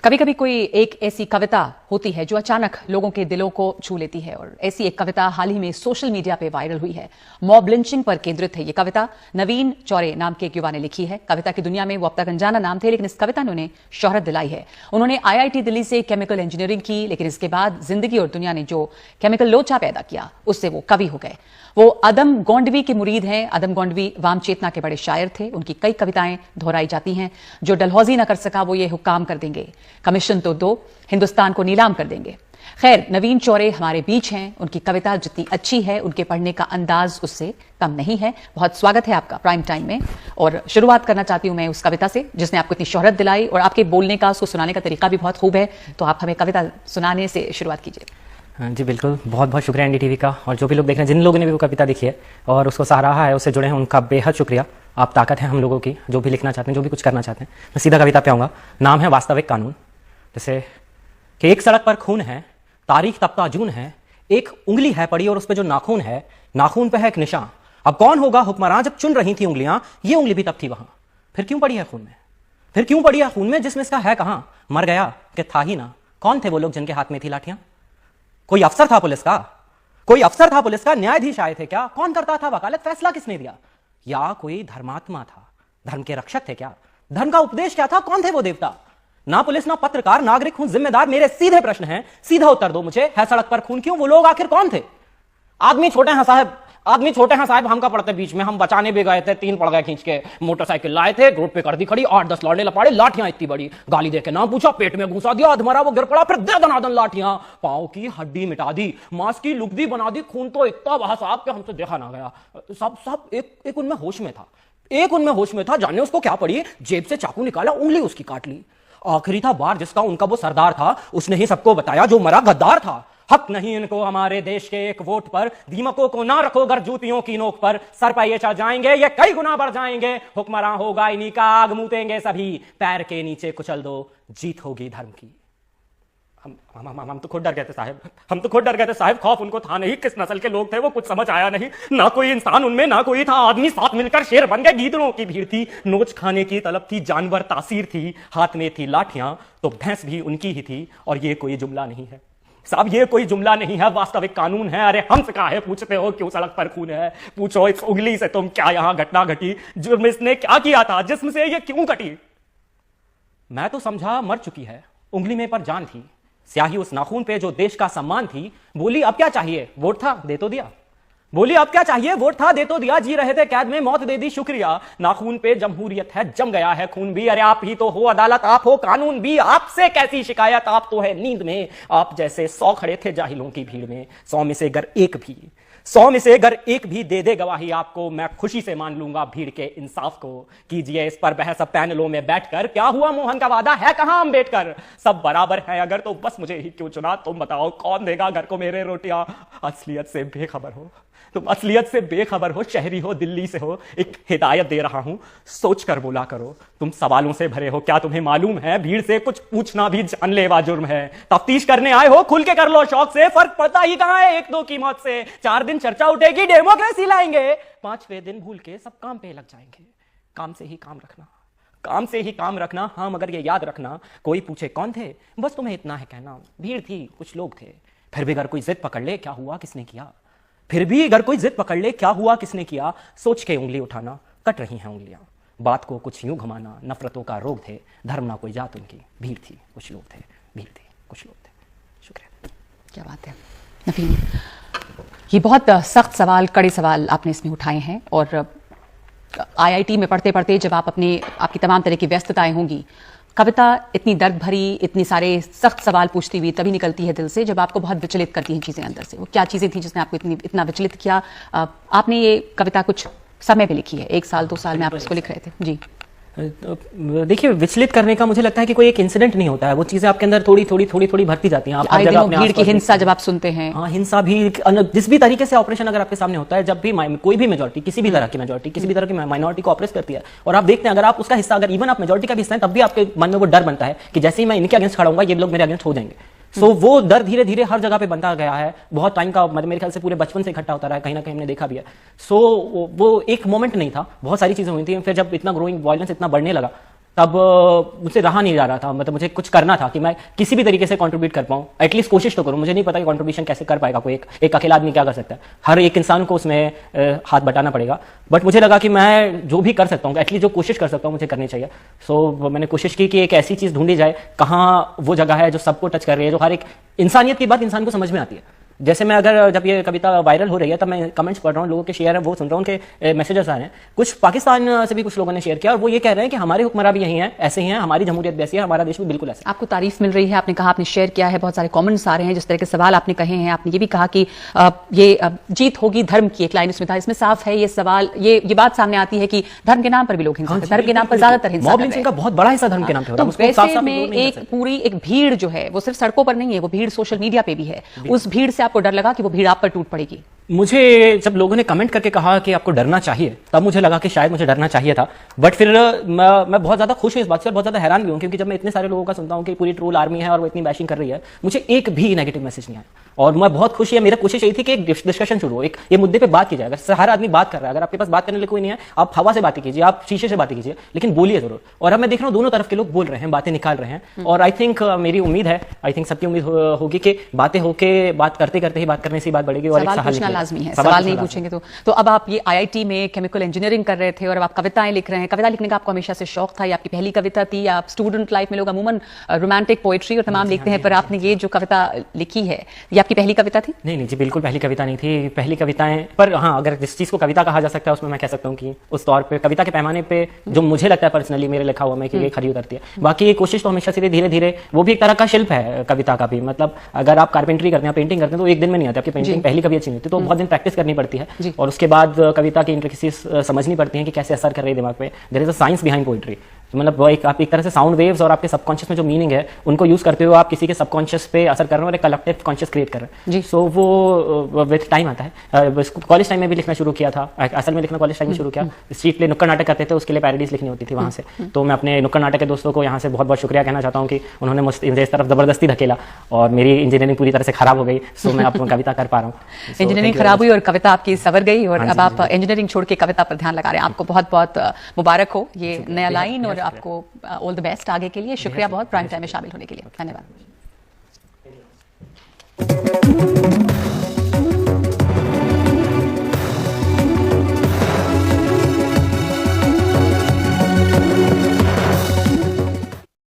कभी कभी कोई एक ऐसी कविता होती है जो अचानक लोगों के दिलों को छू लेती है और ऐसी एक कविता हाल ही में सोशल मीडिया पे वायरल हुई है। मॉब लिंचिंग पर केंद्रित है ये कविता। नवीन चौरे नाम के एक युवा ने लिखी है। कविता की दुनिया में वो अब तक अनजाना नाम थे, लेकिन इस कविता ने उन्हें शोहरत दिलाई है। उन्होंने IIT दिल्ली से केमिकल इंजीनियरिंग की, लेकिन इसके बाद जिंदगी और दुनिया ने जो केमिकल लोचा पैदा किया उससे वो कवि हो गए। वो अदम गोंडवी के मुरीद हैं। अदम गोंडवी वाम चेतना के बड़े शायर थे। उनकी कई कविताएं दोहराई जाती हैं। जो डलहौजी न कर सका वो ये हुक्काम कर देंगे, कमीशन तो दो, हिंदुस्तान को नीलाम कर देंगे। खैर, नवीन चौरे हमारे बीच हैं। उनकी कविता जितनी अच्छी है, उनके पढ़ने का अंदाज उससे कम नहीं है। बहुत स्वागत है आपका प्राइम टाइम में। और शुरुआत करना चाहती हूं मैं उस कविता से जिसने आपको इतनी शोहरत दिलाई, और आपके बोलने का, उसको सुनाने का तरीका भी बहुत खूब है। तो आप हमें कविता सुनाने से शुरुआत कीजिए। जी बिल्कुल, बहुत बहुत शुक्रिया NDTV का, और जो भी लोग देख रहे हैं, जिन लोगों ने भी वो कविता लिखी है और उसको सराहा है, उससे जुड़े हैं, उनका बेहद शुक्रिया। आप ताकत है हम लोगों की, जो भी लिखना चाहते हैं, जो भी कुछ करना चाहते हैं। मैं सीधा कविता पे आऊँगा। नाम है वास्तविक कानून। जैसे कि एक सड़क पर खून है, तारीख तब का जून है, एक उंगली है पड़ी और उस पर जो नाखून है, नाखून पे है एक निशान। अब कौन होगा हुक्मरान जब चुन रही थी उंगलियां, ये उंगली भी तब थी वहां। फिर क्यों पड़ी है खून में, फिर क्यों पड़ी है खून में, जिसमें इसका है कहां। मर गया कि था ही ना। कौन थे वो लोग जिनके हाथ में थी लाठियां। कोई अफसर था पुलिस का, कोई अफसर था पुलिस का, न्यायाधीश आए थे क्या। कौन करता था वकालत, फैसला किसने दिया। या कोई धर्मात्मा था, धर्म के रक्षक थे क्या। धर्म का उपदेश क्या था, कौन थे वो देवता। ना पुलिस ना पत्रकार, नागरिक हूं जिम्मेदार। मेरे सीधे प्रश्न हैं, सीधा उत्तर दो मुझे। है सड़क पर खून क्यों, वो लोग आखिर कौन थे। आदमी छोटे हैं साहब, आदमी छोटे हैं साहब, हमका पड़ते बीच में। हम बचाने भी गए थे, 3 पड़ गए खींच के। मोटरसाइकिल लाए थे, रोड पे कर दी खड़ी, 8-10 लौंडे लपाड़े, लाठियां इतनी बड़ी। गाली दे के ना पूछा, पेट में घुसा दिया, अधमरा वो गिर पड़ा, फिर दे दनादन लाठियां। पांव की हड्डी मिटा दी, मांस की लुगदी बना दी। खून तो इतना बहा साहब के हमसे देखा ना गया। सब एक उनमें होश में था, एक उनमें होश में था। जाने उसको क्या पड़ी, जेब से चाकू निकाला, उंगली उसकी काट ली। आखिरी था बार जिसका, उनका वो सरदार था, उसने ही सबको बताया जो मरा गद्दार था। हक नहीं इनको हमारे देश के एक वोट पर, दीमकों को ना रखो घर जूतियों की नोक पर। सर पर ये चढ़ जाएंगे, ये कई गुना बढ़ जाएंगे। हुक्मरान होगा इन्हीं का, आग मूतेंगे सभी। पैर के नीचे कुचल दो, जीत होगी धर्म की। हम तो खुद डर गए थे साहब, हम तो खुद डर गए थे साहब। खौफ उनको था नहीं, किस नस्ल के लोग थे वो कुछ समझ आया नहीं। ना कोई इंसान उनमें, ना कोई था आदमी। साथ मिलकर शेर बन गए, गीदड़ों की भीड़ थी। नोच खाने की तलब थी, जानवर तासीर थी। हाथ में थी लाठियां तो भैंस भी उनकी ही थी। और ये कोई जुमला नहीं है साहब, ये कोई जुमला नहीं है, वास्तविक कानून है। अरे हमसे काहे पूछते हो क्यों सड़क पर खून है। पूछो इस उंगली से तुम क्या यहां घटना घटी, जुर्म इसने क्या किया था, जिस्म से ये क्यों कटी। मैं तो समझा मर चुकी है, उंगली में पर जान थी। स्याही उस नाखून पे जो देश का सम्मान थी। बोली अब क्या चाहिए, वोट था दे तो दिया। बोली अब क्या चाहिए, वोट था दे तो दिया। जी रहे थे कैद में, मौत दे दी शुक्रिया। नाखून पे जमहूरियत है, जम गया है खून भी। अरे आप ही तो हो अदालत, आप हो कानून भी। आपसे कैसी शिकायत, आप तो है नींद में। आप जैसे 100 खड़े थे जाहिलों की भीड़ में। 100 में से अगर एक भी दे दे गवाही आपको, मैं खुशी से मान लूंगा भीड़ के इंसाफ को। कीजिए इस पर बहस पैनलों में बैठकर। क्या हुआ मोहन का वादा, है कहां अम्बेडकर। सब बराबर है अगर तो बस मुझे ही क्यों चुना। तुम बताओ कौन देगा घर को मेरे रोटियां। असलियत से बेखबर हो तुम, असलियत से बेखबर हो। शहरी हो, दिल्ली से हो, एक हिदायत दे रहा हूं, सोच कर बोला करो। तुम सवालों से भरे हो, क्या तुम्हें मालूम है भीड़ से कुछ पूछना भी जानलेवा जुर्म है। तफ्तीश करने आए हो, खुल के कर लो शौक से। फर्क पड़ता ही कहां है 1-2 की मौत से। 4 दिन चर्चा उठेगी, डेमोक्रेसी लाएंगे। 5वें दिन भूल के सब काम पे लग जाएंगे। काम से ही काम रखना, काम से ही काम रखना। हाँ मगर ये याद रखना, कोई पूछे कौन थे, बस तुम्हें इतना है कहना, भीड़ थी कुछ लोग थे। फिर भी अगर कोई जिद पकड़ ले, क्या हुआ किसने किया। फिर भी अगर कोई जिद पकड़ ले, क्या हुआ किसने किया। सोच के उंगली उठाना, कट रही हैं उंगलियां। बात को कुछ यूं घुमाना, नफरतों का रोग थे। धर्म ना कोई जात उनकी, भीड़ थी कुछ लोग थे, भीड़ थी कुछ लोग थे। शुक्रिया। क्या बात है नवीन, ये बहुत सख्त सवाल, कड़े सवाल आपने इसमें उठाए हैं। और IIT में पढ़ते पढ़ते जब आपकी तमाम तरह की व्यस्तताएं होंगी, कविता इतनी दर्द भरी, इतनी सारे सख्त सवाल पूछती हुई तभी निकलती है दिल से जब आपको बहुत विचलित करती हैं चीजें अंदर से। वो क्या चीजें थी जिसने आपको इतना विचलित किया। आपने ये कविता कुछ समय पे लिखी है, 1 साल 2 साल में आप इसको लिख रहे थे जी। देखिए, विचलित करने का मुझे लगता है कि कोई एक इंसिडेंट नहीं होता है। वो चीजें आपके अंदर थोड़ी भरती जाती हैं। आप हर जगह भीड़ की हिंसा जब आप सुनते हैं, हाँ हिंसा भी, जिस भी तरीके से ऑपरेशन अगर आपके सामने होता है, जब भी कोई भी मेजॉरिटी, किसी भी तरह की मेजॉरिटी, किसी भी तरह की माइनॉरिटी को ऑपरेस करती है, और आप देखते हैं अगर आप उसका हिस्सा, अगर इवन आप मेजॉरिटी का भी हिस्सा हैं, तब भी आपके मन में वो डर बनता है कि जैसे ही मैं इनके अगेंस्ट खड़ा होऊंगा, ये लोग मेरे अगेंस्ट हो जाएंगे। सो वो डर धीरे धीरे हर जगह पे बनता गया है। बहुत टाइम का, मतलब मेरे ख्याल से पूरे बचपन से इकट्ठा होता रहा है, कहीं ना कहीं हमने देखा भी है। सो वो एक मोमेंट नहीं था, बहुत सारी चीजें हुई थी। फिर जब इतना ग्रोइंग वायलेंस इतना बढ़ने लगा, तब मुझसे रहा नहीं जा रहा था, मतलब मुझे कुछ करना था कि मैं किसी भी तरीके से कंट्रीब्यूट कर पाऊँ, एटलीस्ट कोशिश तो करूँ। मुझे नहीं पता कि कंट्रीब्यूशन कैसे कर पाएगा कोई, एक अकेला आदमी क्या कर सकता है, हर एक इंसान को उसमें हाथ बटाना पड़ेगा। बट मुझे लगा कि मैं जो भी कर सकता हूँ, एटलीस्ट जो कोशिश कर सकता हूँ मुझे करनी चाहिए। सो मैंने कोशिश की कि एक ऐसी चीज़ ढूंढी जाए, कहाँ वो जगह है जो सबको टच कर रही है, जो हर एक इंसानियत की बात इंसान को समझ में आती है। जैसे मैं अगर जब ये कविता वायरल हो रही है तब मैं कमेंट्स पढ़ रहा हूँ, लोगों के शेयर है वो सुन रहा हूँ, उनके मैसेजेस आ रहे हैं। कुछ पाकिस्तान से भी कुछ लोगों ने शेयर किया और वो ये कह रहे हैं कि हमारे हुक्मरान भी यही हैं, ऐसे ही हैं, हमारी जमहूरियत भी ऐसी है, हमारा देश भी बिल्कुल ऐसा। आपको तारीफ मिल रही है, आपने कहा, आपने शेयर किया है, बहुत सारे कमेंट्स आ रहे हैं, जिस तरह के सवाल आपने कहे हैं। आपने ये भी कहा कि ये जीत होगी धर्म की, एक लाइन उसमें था, इसमें साफ है ये सवाल, ये बात सामने आती है कि धर्म के नाम पर भी लोग हिंसा, धर्म के नाम पर ज्यादातर हिंसा, मॉब लिंचिंग का बहुत बड़ा हिस्सा धर्म के नाम पे हो रहा है। तो वैसे में एक पूरी एक भीड़ जो है वो सिर्फ सड़कों पर नहीं है, वो भीड़ सोशल मीडिया पे भी है। उस भीड़ से आपको डर लगा कि वो भीड़ आप पर टूट पड़ेगी? मुझे जब लोगों ने कमेंट करके कहा कि आपको डरना चाहिए, तब मुझे लगा कि शायद मुझे डरना चाहिए था। बट फिर मैं बहुत ज्यादा खुश हूं इस बात से और बहुत ज्यादा हैरान भी हूं, क्योंकि जब मैं इतने सारे लोगों का सुनता हूं कि पूरी ट्रोल आर्मी है और वो इतनी बैशिंग कर रही है, मुझे एक भी नेगेटिव मैसेज नहीं आया। और मैं बहुत खुश है, मेरा कोशिश यही थी कि एक डिस्कशन शुरू हो, एक ये मुद्दे पे बात की जाए। अगर हर आदमी बात कर रहा है, अगर आपके पास बात करने के लिए कोई नहीं है, आप हवा से बातें कीजिए, आप शीशे से बातें कीजिए, लेकिन बोलिए जरूर। और अब मैं देख रहा हूँ दोनों तरफ के लोग बोल रहे हैं, बातें निकाल रहे हैं। और आई थिंक मेरी उम्मीद है, आई थिंक सबकी उम्मीद होगी कि बातें होके बात करते करते ही बात करने से बात बढ़ेगी। और सवाल पूछना लाजमी है, सवाल नहीं पूछेंगे तो अब आप ये IIT में केमिकल इंजीनियरिंग कर रहे थे और अब आप कविताएं लिख रहे हैं। कविता लिखने का आपको हमेशा से शौक था, ये आपकी पहली कविता थी? आप स्टूडेंट लाइफ में लोग अमूमन रोमांटिक पोएट्री और तमाम लिखते हैं, पर आपने ये जो कविता लिखी है ये आपकी पहली कविता थी? नहीं जी, बिल्कुल पहली कविता नहीं थी। पहली कविताएं, पर हाँ, अगर जिस चीज को कविता कहा जा सकता है उसमें मैं कह सकता हूँ कि उस तौर पे कविता के पैमाने पे जो मुझे लगता है पर्सनली मेरे लिखा हुआ में कि ये खरी उतरती है। बाकी ये कोशिश तो हमेशा से धीरे धीरे, वो भी एक तरह का शिल्प है कविता का भी। मतलब अगर आप कारपेंट्री करते हैं, पेंटिंग करते हैं, तो एक दिन में नहीं आती आपकी पेंटिंग, पहली कभी अच्छी नहीं होती, तो बहुत दिन प्रैक्टिस करनी पड़ती है। और उसके बाद कविता की इंट्रिकेसीज समझनी पड़ती है कि कैसे असर कर रही है दिमाग पे। There is a science behind poetry. मतलब आप एक तरह से साउंड वेव्स और आपके सबकॉन्शियस में जो मीनिंग है उनको यूज करते हुए आप किसी के सबकॉन्शियस पे असर कर रहे हैं और एक कलेक्टिव कॉन्शियस क्रिएट कर रहे हैं। सो वो विद टाइम आता है। कॉलेज टाइम में भी लिखना शुरू किया था, असल में लिखना कॉलेज टाइम में शुरू किया। स्ट्रीट प्ले नुक्कड़ नाटक करते थे, उसके लिए पैरोडीज लिखनी होती थी वहाँ से। तो मैं अपने नुक्कड़ नाटक के दोस्तों को यहाँ से बहुत बहुत शुक्रिया कहना चाहता हूँ कि उन्होंने मुझे इस तरफ जबरदस्ती धकेला और मेरी इंजीनियरिंग पूरी तरह से खराब हो गई। सो मैं अब कविता कर पा रहा हूँ। इंजीनियरिंग खराब हुई और कविता आपकी सवर गई और अब आप इंजीनियरिंग छोड़ के कविता पर ध्यान लगा रहे हैं। आपको बहुत बहुत मुबारक हो ये नया लाइन और आपको ऑल द बेस्ट आगे के लिए। शुक्रिया बहुत प्राइम टाइम में शामिल होने के लिए। धन्यवाद।